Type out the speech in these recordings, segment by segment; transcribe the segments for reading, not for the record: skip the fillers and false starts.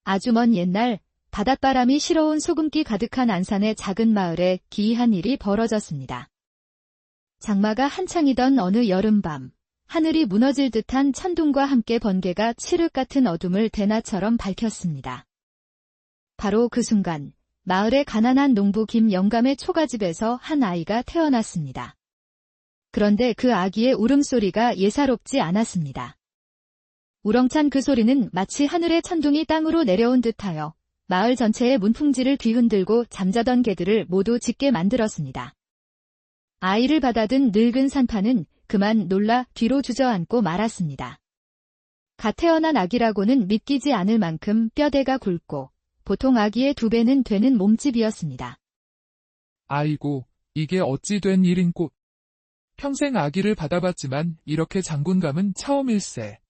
아주 먼 옛날 바닷바람이 실어온 소금기 가득한 안산의 작은 마을에 기이한 일이 벌어졌습니다. 장마가 한창이던 어느 여름밤, 하늘이 무너질 듯한 천둥과 함께 번개가 칠흑 같은 어둠을 대낮처럼 밝혔습니다. 바로 그 순간 마을의 가난한 농부 김영감의 초가집에서 한 아이가 태어났습니다. 그런데 그 아기의 울음소리가 예사롭지 않았습니다. 우렁찬 그 소리는 마치 하늘의 천둥이 땅으로 내려온 듯하여 마을 전체의 문풍지를 뒤흔들고 잠자던 개들을 모두 짖게 만들었습니다. 아이를 받아든 늙은 산파는 그만 놀라 뒤로 주저앉고 말았습니다. 갓 태어난 아기라고는 믿기지 않을 만큼 뼈대가 굵고 보통 아기의 2배는 되는 몸집이었습니다. 아이고, 이게 어찌 된 일인꼬. 평생 아기를 받아봤지만 이렇게 장군감은 처음일세.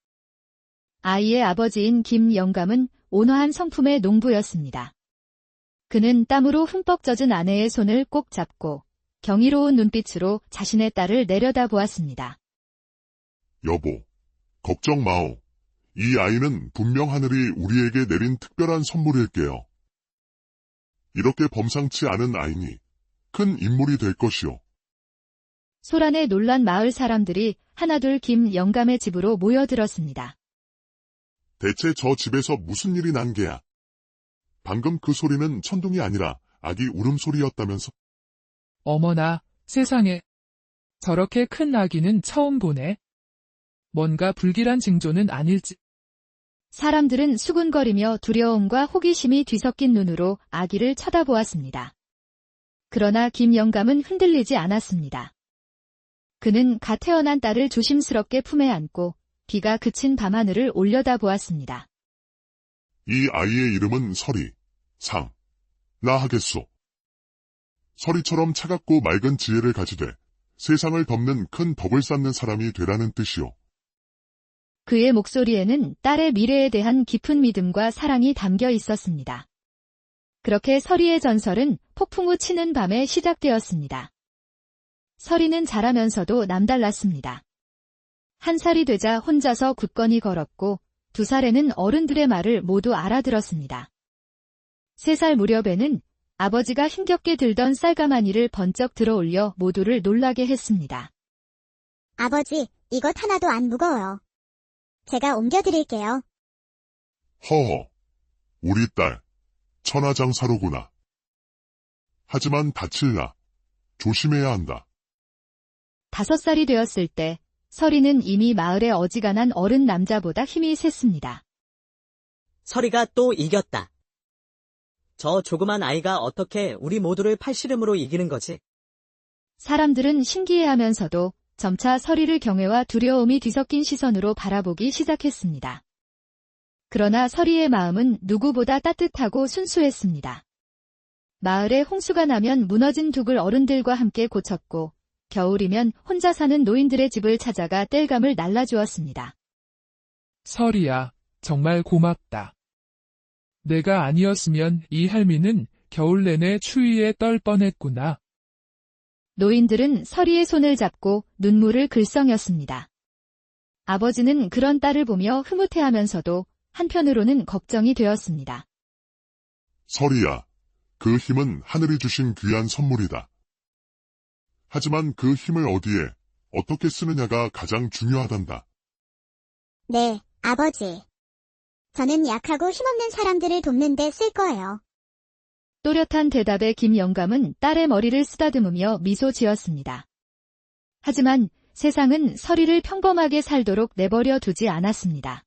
아이의 아버지인 김영감은 온화한 성품의 농부였습니다. 그는 땀으로 흠뻑 젖은 아내의 손을 꼭 잡고 경이로운 눈빛으로 자신의 딸을 내려다보았습니다. 여보, 걱정 마오. 이 아이는 분명 하늘이 우리에게 내린 특별한 선물일게요. 이렇게 범상치 않은 아이니 큰 인물이 될 것이오. 소란에 놀란 마을 사람들이 하나둘 김영감의 집으로 모여들었습니다. 대체 저 집에서 무슨 일이 난 게야? 방금 그 소리는 천둥이 아니라 아기 울음소리였다면서? 어머나, 세상에. 저렇게 큰 아기는 처음 보네. 뭔가 불길한 징조는 아닐지. 사람들은 수군거리며 두려움과 호기심이 뒤섞인 눈으로 아기를 쳐다보았습니다. 그러나 김영감은 흔들리지 않았습니다. 그는 갓 태어난 딸을 조심스럽게 품에 안고 비가 그친 밤하늘을 올려다보았습니다. 이 아이의 이름은 서리, 상, 나 하겠소. 서리처럼 차갑고 맑은 지혜를 가지되 세상을 덮는 큰 덕을 쌓는 사람이 되라는 뜻이오. 그의 목소리에는 딸의 미래에 대한 깊은 믿음과 사랑이 담겨 있었습니다. 그렇게 서리의 전설은 폭풍우 치는 밤에 시작되었습니다. 서리는 자라면서도 남달랐습니다. 1살이 되자 혼자서 굳건히 걸었고 2살에는 어른들의 말을 모두 알아들었습니다. 3살 무렵에는 아버지가 힘겹게 들던 쌀가마니를 번쩍 들어올려 모두를 놀라게 했습니다. 아버지, 이것 하나도 안 무거워요. 제가 옮겨드릴게요. 허허, 우리 딸, 천하장사로구나. 하지만 다칠라. 조심해야 한다. 5살이 되었을 때 서리는 이미 마을의 어지간한 어른 남자보다 힘이 셌습니다. 서리가 또 이겼다. 저 조그만 아이가 어떻게 우리 모두를 팔씨름으로 이기는 거지? 사람들은 신기해하면서도 점차 서리를 경외와 두려움이 뒤섞인 시선으로 바라보기 시작했습니다. 그러나 서리의 마음은 누구보다 따뜻하고 순수했습니다. 마을에 홍수가 나면 무너진 둑을 어른들과 함께 고쳤고 겨울이면 혼자 사는 노인들의 집을 찾아가 땔감을 날라주었습니다. 서리야, 정말 고맙다. 내가 아니었으면 이 할미는 겨울 내내 추위에 떨 뻔했구나. 노인들은 서리의 손을 잡고 눈물을 글썽였습니다. 아버지는 그런 딸을 보며 흐뭇해하면서도 한편으로는 걱정이 되었습니다. 서리야, 그 힘은 하늘이 주신 귀한 선물이다. 하지만 그 힘을 어디에, 어떻게 쓰느냐가 가장 중요하단다. 네, 아버지. 저는 약하고 힘없는 사람들을 돕는 데 쓸 거예요. 또렷한 대답에 김영감은 딸의 머리를 쓰다듬으며 미소 지었습니다. 하지만 세상은 서리를 평범하게 살도록 내버려 두지 않았습니다.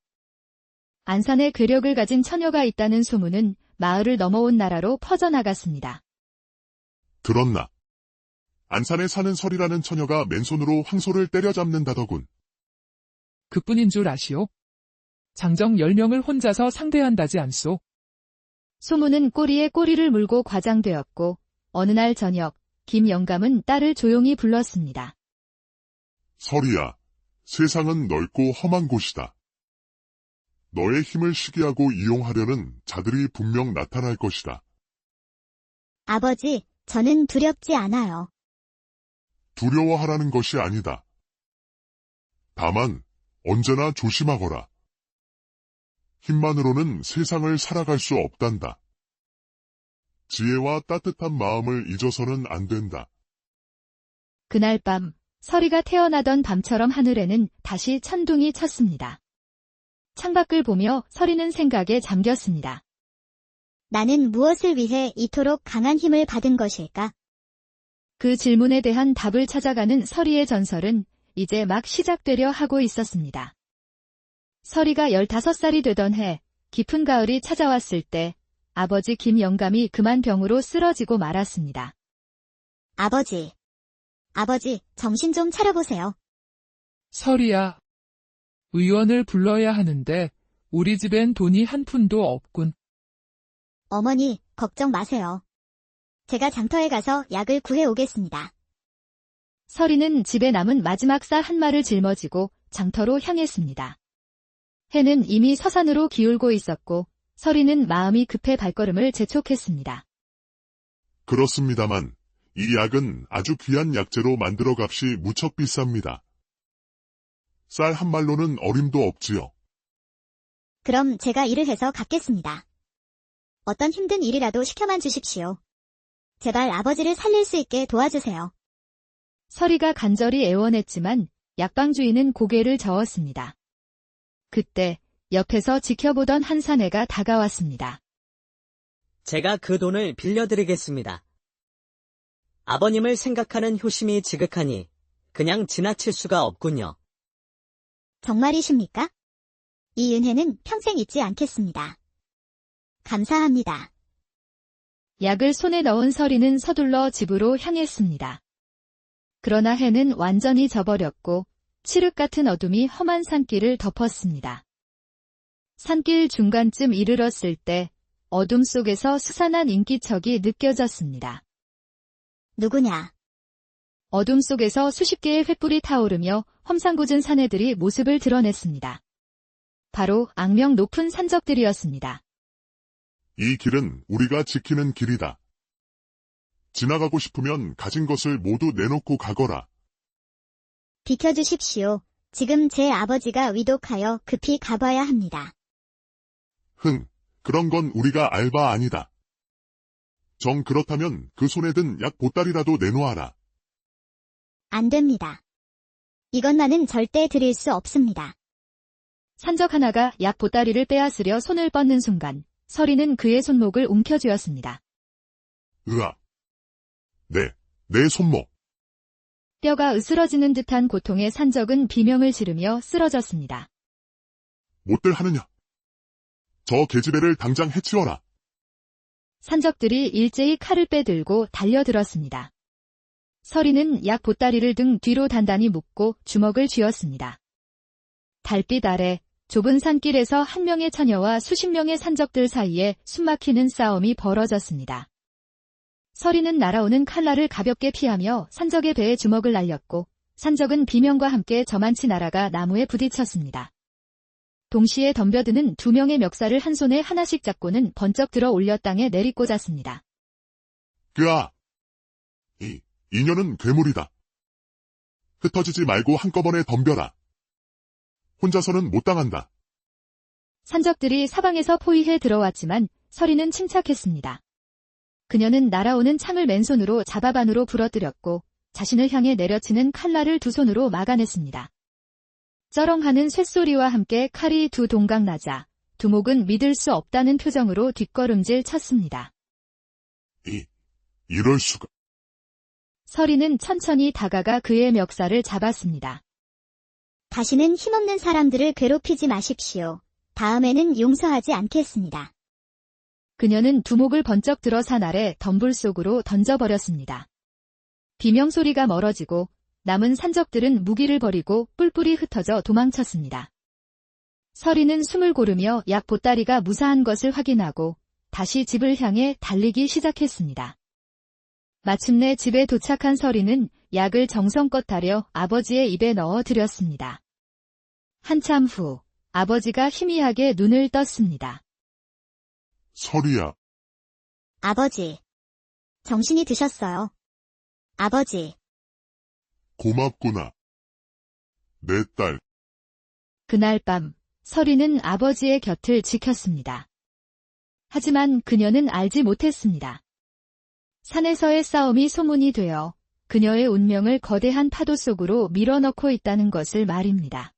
안산에 괴력을 가진 처녀가 있다는 소문은 마을을 넘어온 나라로 퍼져나갔습니다. 들었나? 안산에 사는 설이라는 처녀가 맨손으로 황소를 때려잡는다더군. 그뿐인 줄 아시오? 장정 10명을 혼자서 상대한다지 않소. 소문은 꼬리에 꼬리를 물고 과장되었고 어느 날 저녁 김영감은 딸을 조용히 불렀습니다. 설이야, 세상은 넓고 험한 곳이다. 너의 힘을 시기하고 이용하려는 자들이 분명 나타날 것이다. 아버지, 저는 두렵지 않아요. 두려워하라는 것이 아니다. 다만 언제나 조심하거라. 힘만으로는 세상을 살아갈 수 없단다. 지혜와 따뜻한 마음을 잊어서는 안 된다. 그날 밤, 서리가 태어나던 밤처럼 하늘에는 다시 천둥이 쳤습니다. 창밖을 보며 서리는 생각에 잠겼습니다. 나는 무엇을 위해 이토록 강한 힘을 받은 것일까? 그 질문에 대한 답을 찾아가는 서리의 전설은 이제 막 시작되려 하고 있었습니다. 서리가 15살이 되던 해, 깊은 가을이 찾아왔을 때 아버지 김영감이 그만 병으로 쓰러지고 말았습니다. 아버지, 정신 좀 차려보세요. 서리야. 의원을 불러야 하는데 우리 집엔 돈이 한 푼도 없군. 어머니, 걱정 마세요. 제가 장터에 가서 약을 구해 오겠습니다. 서리는 집에 남은 마지막 쌀 한 마를 짊어지고 장터로 향했습니다. 해는 이미 서산으로 기울고 있었고 서리는 마음이 급해 발걸음을 재촉했습니다. 그렇습니다만 이 약은 아주 귀한 약재로 만들어 값이 무척 비쌉니다. 쌀 한 말로는 어림도 없지요. 그럼 제가 일을 해서 갚겠습니다. 어떤 힘든 일이라도 시켜만 주십시오. 제발 아버지를 살릴 수 있게 도와주세요. 서리가 간절히 애원했지만 약방주인은 고개를 저었습니다. 그때 옆에서 지켜보던 한 사내가 다가왔습니다. 제가 그 돈을 빌려드리겠습니다. 아버님을 생각하는 효심이 지극하니 그냥 지나칠 수가 없군요. 정말이십니까? 이 은혜는 평생 잊지 않겠습니다. 감사합니다. 약을 손에 넣은 서리는 서둘러 집으로 향했습니다. 그러나 해는 완전히 져버렸고 칠흑 같은 어둠이 험한 산길을 덮었습니다. 산길 중간쯤 이르렀을 때 어둠 속에서 수산한 인기척이 느껴졌습니다. 누구냐? 어둠 속에서 수십 개의 횃불이 타오르며 험상궂은 사내들이 모습을 드러냈습니다. 바로 악명 높은 산적들이었습니다. 이 길은 우리가 지키는 길이다. 지나가고 싶으면 가진 것을 모두 내놓고 가거라. 비켜주십시오. 지금 제 아버지가 위독하여 급히 가봐야 합니다. 그런 건 우리가 알 바 아니다. 정 그렇다면 그 손에 든 약 보따리라도 내놓아라. 안 됩니다. 이것만은 절대 드릴 수 없습니다. 산적 하나가 약 보따리를 빼앗으려 손을 뻗는 순간 서리는 그의 손목을 움켜쥐었습니다. 으악. 내 손목. 뼈가 으스러지는 듯한 고통에 산적은 비명을 지르며 쓰러졌습니다. 못들 하느냐. 저 계집애를 당장 해치워라. 산적들이 일제히 칼을 빼들고 달려들었습니다. 서리는 약 보따리를 등 뒤로 단단히 묶고 주먹을 쥐었습니다. 달빛 아래 좁은 산길에서 한 명의 처녀와 수십 명의 산적들 사이에 숨막히는 싸움이 벌어졌습니다. 서리는 날아오는 칼날을 가볍게 피하며 산적의 배에 주먹을 날렸고 산적은 비명과 함께 저만치 날아가 나무에 부딪혔습니다. 동시에 덤벼드는 두 명의 멱살을 한 손에 하나씩 잡고는 번쩍 들어 올려 땅에 내리꽂았습니다. 그아! 이년은 괴물이다. 흩어지지 말고 한꺼번에 덤벼라. 혼자서는 못 당한다. 산적들이 사방에서 포위해 들어왔지만 서리는 침착했습니다. 그녀는 날아오는 창을 맨손으로 잡아반으로 부러뜨렸고 자신을 향해 내려치는 칼날을 두 손으로 막아냈습니다. 쩌렁하는 쇳소리와 함께 칼이 두 동강 나자 두목은 믿을 수 없다는 표정으로 뒷걸음질 쳤습니다. 이럴 수가. 서리는 천천히 다가가 그의 멱살을 잡았습니다. 다시는 힘없는 사람들을 괴롭히지 마십시오. 다음에는 용서하지 않겠습니다. 그녀는 두목을 번쩍 들어 산 아래 덤불 속으로 던져버렸습니다. 비명소리가 멀어지고 남은 산적들은 무기를 버리고 뿔뿔이 흩어져 도망쳤습니다. 서리는 숨을 고르며 약 보따리가 무사한 것을 확인하고 다시 집을 향해 달리기 시작했습니다. 마침내 집에 도착한 서리는 약을 정성껏 타려 아버지의 입에 넣어 드렸습니다. 한참 후 아버지가 희미하게 눈을 떴습니다. 서리야. 아버지. 정신이 드셨어요. 아버지. 고맙구나. 내 딸. 그날 밤 서리는 아버지의 곁을 지켰습니다. 하지만 그녀는 알지 못했습니다. 산에서의 싸움이 소문이 되어 그녀의 운명을 거대한 파도 속으로 밀어넣고 있다는 것을 말입니다.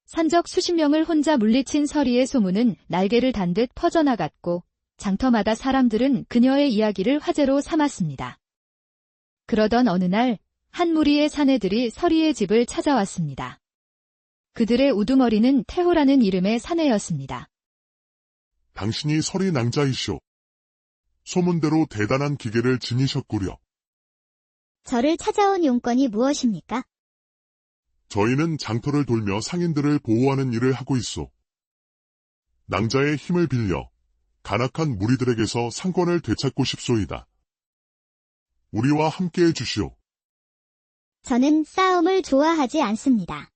산적 수십 명을 혼자 물리친 서리의 소문은 날개를 단 듯 퍼져나갔고 장터마다 사람들은 그녀의 이야기를 화제로 삼았습니다. 그러던 어느 날 한 무리의 사내들이 서리의 집을 찾아왔습니다. 그들의 우두머리는 태호라는 이름의 사내였습니다. 당신이 서리 낭자이시오. 소문대로 대단한 기계를 지니셨구려. 저를 찾아온 용건이 무엇입니까? 저희는 장터를 돌며 상인들을 보호하는 일을 하고 있소. 낭자의 힘을 빌려 간악한 무리들에게서 상권을 되찾고 싶소이다. 우리와 함께해 주시오. 저는 싸움을 좋아하지 않습니다.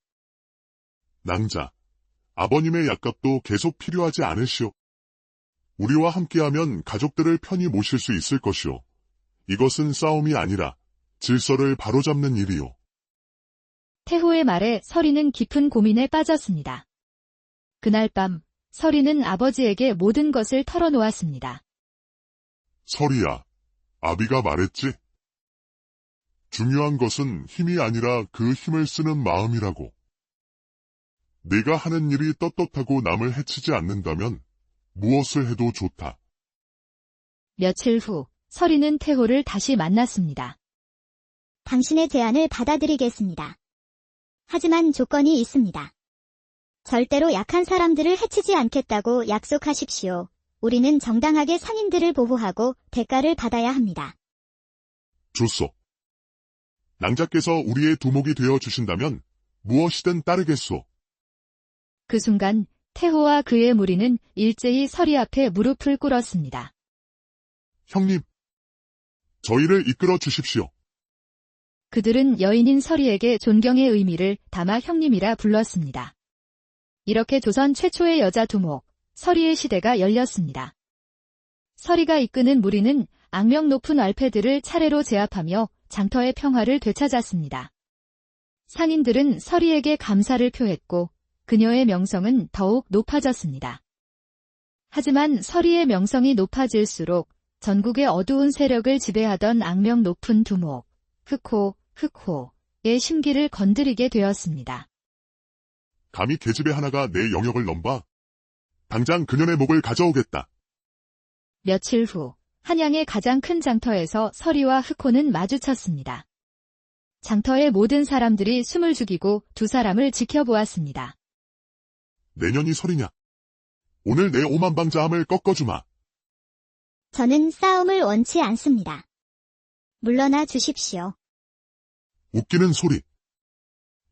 낭자, 아버님의 약값도 계속 필요하지 않으시오. 우리와 함께하면 가족들을 편히 모실 수 있을 것이오. 이것은 싸움이 아니라 질서를 바로잡는 일이오. 태호의 말에 서리는 깊은 고민에 빠졌습니다. 그날 밤 서리는 아버지에게 모든 것을 털어놓았습니다. 서리야, 아비가 말했지? 중요한 것은 힘이 아니라 그 힘을 쓰는 마음이라고. 내가 하는 일이 떳떳하고 남을 해치지 않는다면 무엇을 해도 좋다. 며칠 후 서리는 태호를 다시 만났습니다. 당신의 제안을 받아들이겠습니다. 하지만 조건이 있습니다. 절대로 약한 사람들을 해치지 않겠다고 약속하십시오. 우리는 정당하게 상인들을 보호하고 대가를 받아야 합니다. 좋소. 낭자께서 우리의 두목이 되어 주신다면 무엇이든 따르겠소. 그 순간 태호와 그의 무리는 일제히 서리 앞에 무릎을 꿇었습니다. 형님, 저희를 이끌어 주십시오. 그들은 여인인 서리에게 존경의 의미를 담아 형님이라 불렀습니다. 이렇게 조선 최초의 여자 두목, 서리의 시대가 열렸습니다. 서리가 이끄는 무리는 악명 높은 왈패들을 차례로 제압하며 장터의 평화를 되찾았습니다. 상인들은 서리에게 감사를 표했고 그녀의 명성은 더욱 높아졌습니다. 하지만 서리의 명성이 높아질수록 전국의 어두운 세력을 지배하던 악명 높은 두목, 흑호의 심기를 건드리게 되었습니다. 감히 계집애 하나가 내 영역을 넘봐? 당장 그년의 목을 가져오겠다. 며칠 후 한양의 가장 큰 장터에서 서리와 흑호는 마주쳤습니다. 장터의 모든 사람들이 숨을 죽이고 두 사람을 지켜보았습니다. 내년이 설이냐? 오늘 내 오만방자함을 꺾어주마. 저는 싸움을 원치 않습니다. 물러나 주십시오. 웃기는 소리.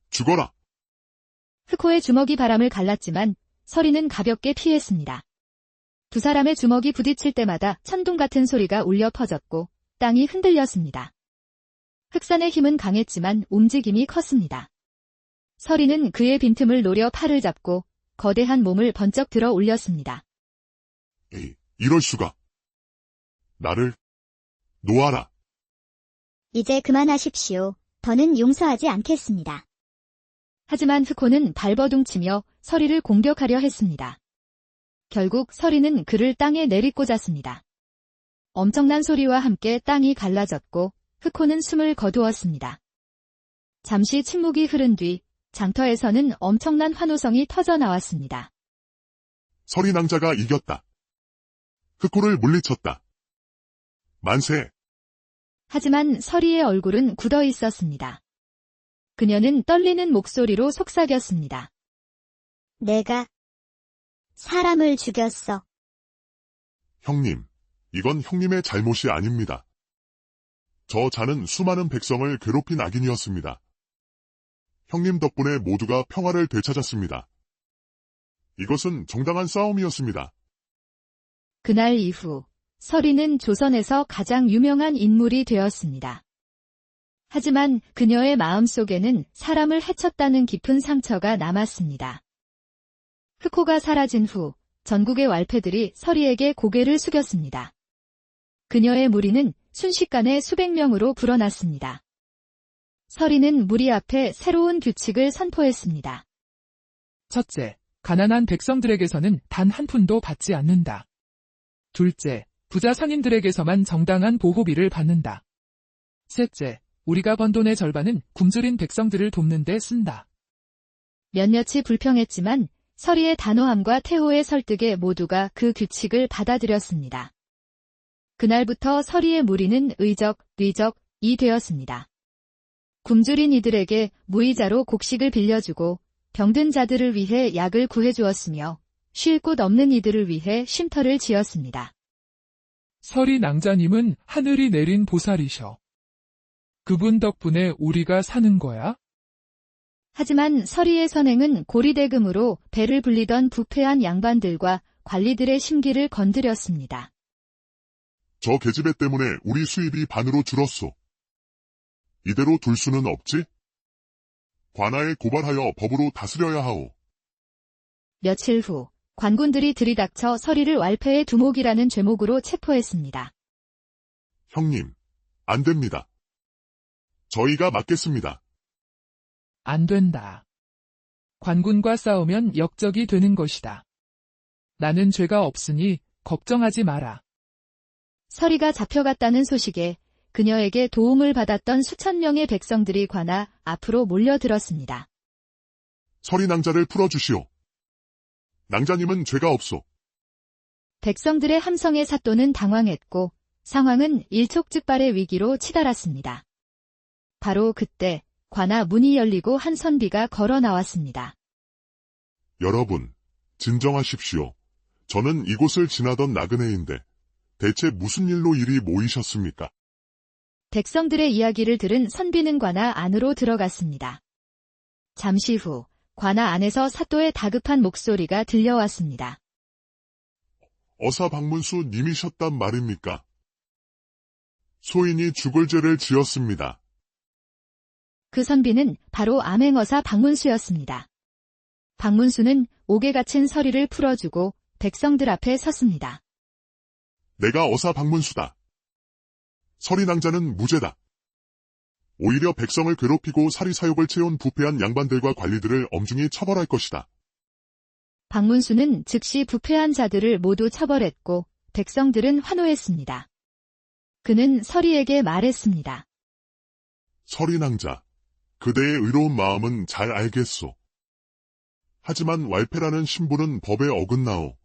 죽어라. 흑호의 주먹이 바람을 갈랐지만 서리는 가볍게 피했습니다. 두 사람의 주먹이 부딪힐 때마다 천둥 같은 소리가 울려 퍼졌고 땅이 흔들렸습니다. 흑산의 힘은 강했지만 움직임이 컸습니다. 서리는 그의 빈틈을 노려 팔을 잡고 거대한 몸을 번쩍 들어 올렸습니다. 에이, 이럴 수가. 나를 놓아라. 이제 그만하십시오. 더는 용서하지 않겠습니다. 하지만 흑호는 발버둥치며 서리를 공격하려 했습니다. 결국 서리는 그를 땅에 내리꽂았습니다. 엄청난 소리와 함께 땅이 갈라졌고 흑호는 숨을 거두었습니다. 잠시 침묵이 흐른 뒤 장터에서는 엄청난 환호성이 터져나왔습니다. 서리 낭자가 이겼다. 흑호를 물리쳤다. 만세. 하지만 서리의 얼굴은 굳어 있었습니다. 그녀는 떨리는 목소리로 속삭였습니다. 내가 사람을 죽였어. 형님, 이건 형님의 잘못이 아닙니다. 저 자는 수많은 백성을 괴롭힌 악인이었습니다. 형님 덕분에 모두가 평화를 되찾았습니다. 이것은 정당한 싸움이었습니다. 그날 이후 서리는 조선에서 가장 유명한 인물이 되었습니다. 하지만 그녀의 마음속에는 사람을 해쳤다는 깊은 상처가 남았습니다. 흑호가 사라진 후 전국의 왈패들이 서리에게 고개를 숙였습니다. 그녀의 무리는 순식간에 수백 명으로 불어났습니다. 서리는 무리 앞에 새로운 규칙을 선포했습니다. 첫째, 가난한 백성들에게서는 단 한 푼도 받지 않는다. 둘째, 부자 상인들에게서만 정당한 보호비를 받는다. 셋째, 우리가 번 돈의 절반은 굶주린 백성들을 돕는 데 쓴다. 몇몇이 불평했지만 서리의 단호함과 태호의 설득에 모두가 그 규칙을 받아들였습니다. 그날부터 서리의 무리는 의적, 뉘적이 되었습니다. 굶주린 이들에게 무이자로 곡식을 빌려주고 병든 자들을 위해 약을 구해주었으며 쉴 곳 없는 이들을 위해 쉼터를 지었습니다. 서리 낭자님은 하늘이 내린 보살이셔. 그분 덕분에 우리가 사는 거야? 하지만 서리의 선행은 고리대금으로 배를 불리던 부패한 양반들과 관리들의 심기를 건드렸습니다. 저 계집애 때문에 우리 수입이 반으로 줄었소. 이대로 둘 수는 없지? 관아에 고발하여 법으로 다스려야 하오. 며칠 후 관군들이 들이닥쳐 서리를 왈패의 두목이라는 죄목으로 체포했습니다. 형님, 안 됩니다. 저희가 맡겠습니다. 안 된다. 관군과 싸우면 역적이 되는 것이다. 나는 죄가 없으니 걱정하지 마라. 서리가 잡혀갔다는 소식에 그녀에게 도움을 받았던 수천 명의 백성들이 관아 앞으로 몰려들었습니다. 서리 낭자를 풀어주시오. 낭자님은 죄가 없소. 백성들의 함성에 사또는 당황했고 상황은 일촉즉발의 위기로 치달았습니다. 바로 그때 관아 문이 열리고 한 선비가 걸어 나왔습니다. 여러분, 진정하십시오. 저는 이곳을 지나던 나그네인데 대체 무슨 일로 이리 모이셨습니까? 백성들의 이야기를 들은 선비는 관아 안으로 들어갔습니다. 잠시 후 관아 안에서 사또의 다급한 목소리가 들려왔습니다. 어사 박문수 님이셨단 말입니까? 소인이 죽을 죄를 지었습니다. 그 선비는 바로 암행어사 박문수였습니다. 박문수는 옥에 갇힌 서리를 풀어주고 백성들 앞에 섰습니다. 내가 어사 박문수다. 서리 낭자는 무죄다. 오히려 백성을 괴롭히고 사리사욕을 채운 부패한 양반들과 관리들을 엄중히 처벌할 것이다. 박문수는 즉시 부패한 자들을 모두 처벌했고 백성들은 환호했습니다. 그는 서리에게 말했습니다. 서리 낭자, 그대의 의로운 마음은 잘 알겠소. 하지만 왈패라는 신분은 법에 어긋나오.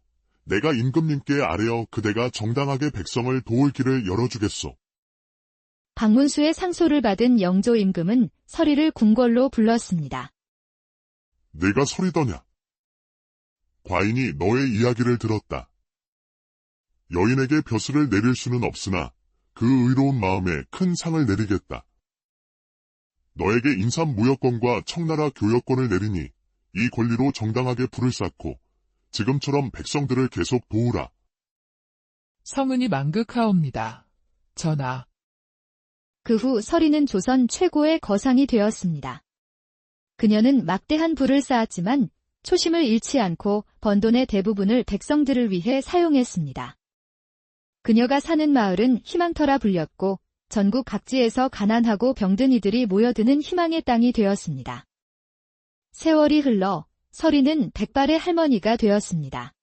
내가 임금님께 아뢰어 그대가 정당하게 백성을 도울 길을 열어주겠소. 박문수의 상소를 받은 영조 임금은 서리를 궁궐로 불렀습니다. 내가 서리더냐? 과인이 너의 이야기를 들었다. 여인에게 벼슬을 내릴 수는 없으나 그 의로운 마음에 큰 상을 내리겠다. 너에게 인삼무역권과 청나라 교역권을 내리니 이 권리로 정당하게 불을 쌓고 지금처럼 백성들을 계속 도우라. 성은이 만극하옵니다. 전하. 그 후 서리는 조선 최고의 거상이 되었습니다. 그녀는 막대한 부를 쌓았지만 초심을 잃지 않고 번 돈의 대부분을 백성들을 위해 사용했습니다. 그녀가 사는 마을은 희망터라 불렸고 전국 각지에서 가난하고 병든 이들이 모여드는 희망의 땅이 되었습니다. 세월이 흘러 서리는 백발의 할머니가 되었습니다.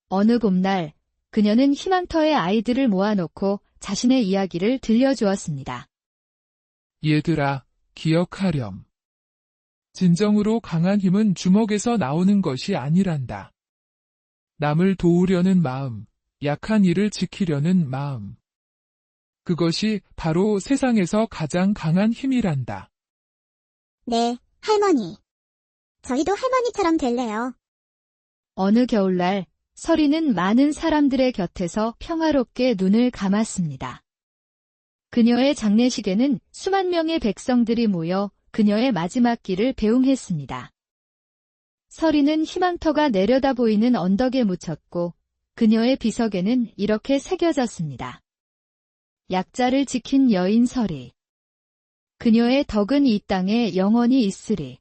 어느 봄날 그녀는 희망터의 아이들을 모아놓고 자신의 이야기를 들려주었습니다. 얘들아, 기억하렴. 진정으로 강한 힘은 주먹에서 나오는 것이 아니란다. 남을 도우려는 마음, 약한 이를 지키려는 마음. 그것이 바로 세상에서 가장 강한 힘이란다. 네, 할머니. 저희도 할머니처럼 될래요. 어느 겨울날 서리는 많은 사람들의 곁에서 평화롭게 눈을 감았습니다. 그녀의 장례식에는 수만 명의 백성들이 모여 그녀의 마지막 길을 배웅했습니다. 서리는 희망터가 내려다 보이는 언덕에 묻혔고 그녀의 비석에는 이렇게 새겨졌습니다. 약자를 지킨 여인 서리. 그녀의 덕은 이 땅에 영원히 있으리.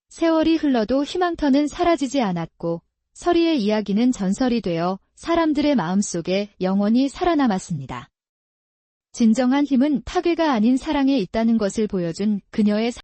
세월이 흘러도 희망터는 사라지지 않았고 서리의 이야기는 전설이 되어 사람들의 마음속에 영원히 살아남았습니다. 진정한 힘은 파괴가 아닌 사랑에 있다는 것을 보여준 그녀의